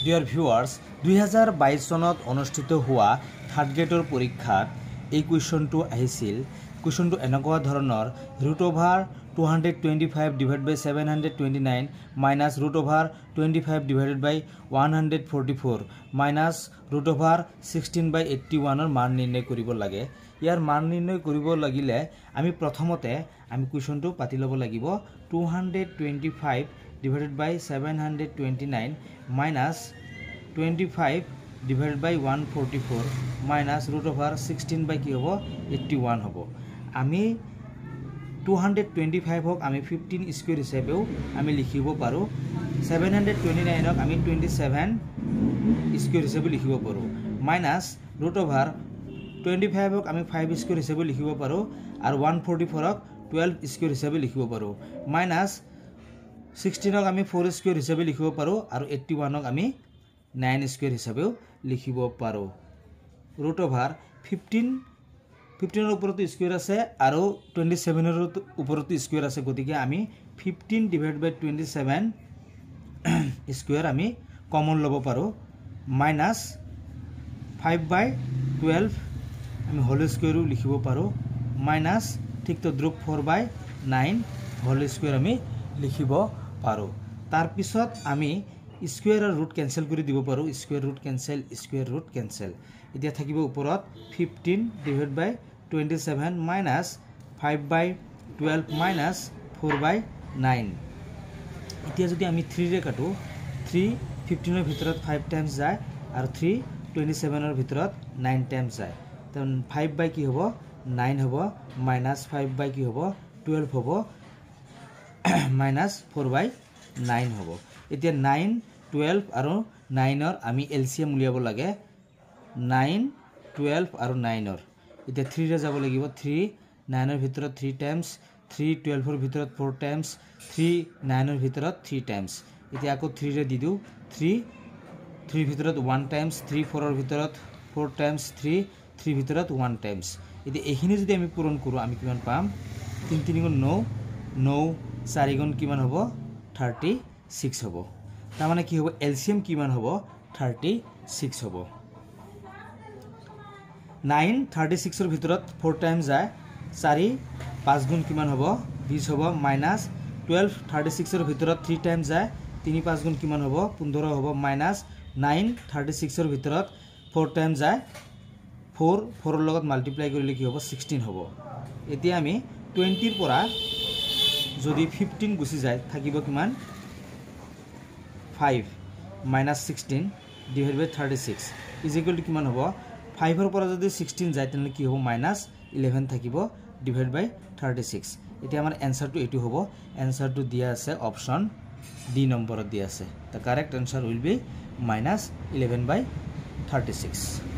dear viewers 2022 চনত অনুষ্ঠিত হোৱা থাৰ্ড গ্ৰেডৰ পৰীক্ষাত এই কুৱেশ্যনটো আহিছিল কুৱেশ্যনটো এনেকুৱা ধৰণৰ √225/729 minus √25/144 minus √16/81 ৰ মান নিৰ্ণয় কৰিব লাগে ইয়াৰ মান নিৰ্ণয় কৰিব লাগিলে আমি প্ৰথমতে আমি কুৱেশ্যনটো পাতি ল'ব লাগিব 225/729 minus 25/144 minus √16 কি হ'ব 81 হ'ব আমি 225 হক আমি 15 স্কয়ার হিসাবেও আমি লিখিব পাৰো 729 হক আমি 27 স্কয়াৰ হিসাবে লিখিব পাৰো মাইনাস √25 হক আমি 5 স্কয়াৰ হিসাবে লিখিব পাৰো আৰু 144 হক 12 স্কয়াৰ হিসাবে লিখিব পাৰো মাইনাস 16 হক আমি 4 স্কয়াৰ হিসাবে লিখিব পাৰো আৰু 81 হক আমি 9 স্কয়াৰ হিসাবেও লিখিব পাৰো √15 15 উপৰতো স্কয়াৰ আছে আৰু 27 এৰ উপৰতো স্কয়াৰ আছে গতিকে আমি 15/27 স্কয়াৰ আমি কমন লব পাৰো মাইনাস 5/12 আমি হোল স্কয়াৰও লিখিব পাৰো মাইনাস ঠিক তো দ্ৰুপ 4/9 হোল স্কয়াৰ আমি লিখিব পাৰো তাৰ পিছত আমি স্কয়াৰ আৰু ৰুট ক্যান্সেল কৰি দিব পাৰো স্কয়াৰ ৰুট ক্যান্সেল এতিয়া থাকিব উপৰত 15/27 minus 5/12 minus 4/9 এতিয়া যদি আমি 3 ৰে কাটো 3 15 এৰ ভিতৰত 5 টাইমস যায় আৰু 3 27 এৰ ভিতৰত 9 টাইমস যায় তখন 5 কি হ'ব 9 হ'ব minus 5 কি হ'ব 12 হ'ব minus 4/9 হ'ব এতিয়া 9 12 আৰু 9 ৰ আমি এলসিএম উলিয়াব লাগে 9 12 আৰু 9 ৰ এটা 3 ৰে যাব লাগিব 3 9 এৰ ভিতৰত 3 টাইমস 3 12 এৰ ভিতৰত 4 টাইমস 3 9 এৰ ভিতৰত 3 টাইমস এতিয়া আকৌ 3 ৰে দি দিও 3 3 ভিতৰত 1 টাইমস 3 4 এৰ ভিতৰত 4 টাইমস 3 3 ভিতৰত 1 টাইমস এতিয়া এখিনি যদি আমি পূৰণ কৰো আমি কিমান পাম 3 3 গুণ 9 9 4 গুণ কিমান হ'ব 36 হ'ব তাৰ মানে কি হ'ব এলসিএম কিমান হ'ব 36 হ'ব 9 36 এর ভিতৰত 4 টাইমস যায় 4 5 গুণ কিমান হ'ব 20 হ'ব মাইনাস 12 36 এর ভিতৰত 3 টাইমস যায় 3 5 গুণ কিমান হ'ব 15 হ'ব মাইনাস 9 36 এর ভিতৰত 4 টাইমস যায় 4 4 এৰ লগত মাল্টিপ্লাই কৰিলে কি হ'ব 16 হ'ব এতিয়া আমি 20 এৰ পৰা যদি 15 গুছি যায় থাকিব কিমান 5 minus 16 divided by 36 is equal to কিমান হ'ব 5 এর পৰা যদি 16 যায় তেনে কি হ'ব minus 11 থাকিব divided by 36 এতিয়া আমাৰ आंसरটো এটো হ'ব आंसरটো দিয়া আছে অপশন ডি নম্বৰত দিয়া আছে the correct answer will be minus 11/36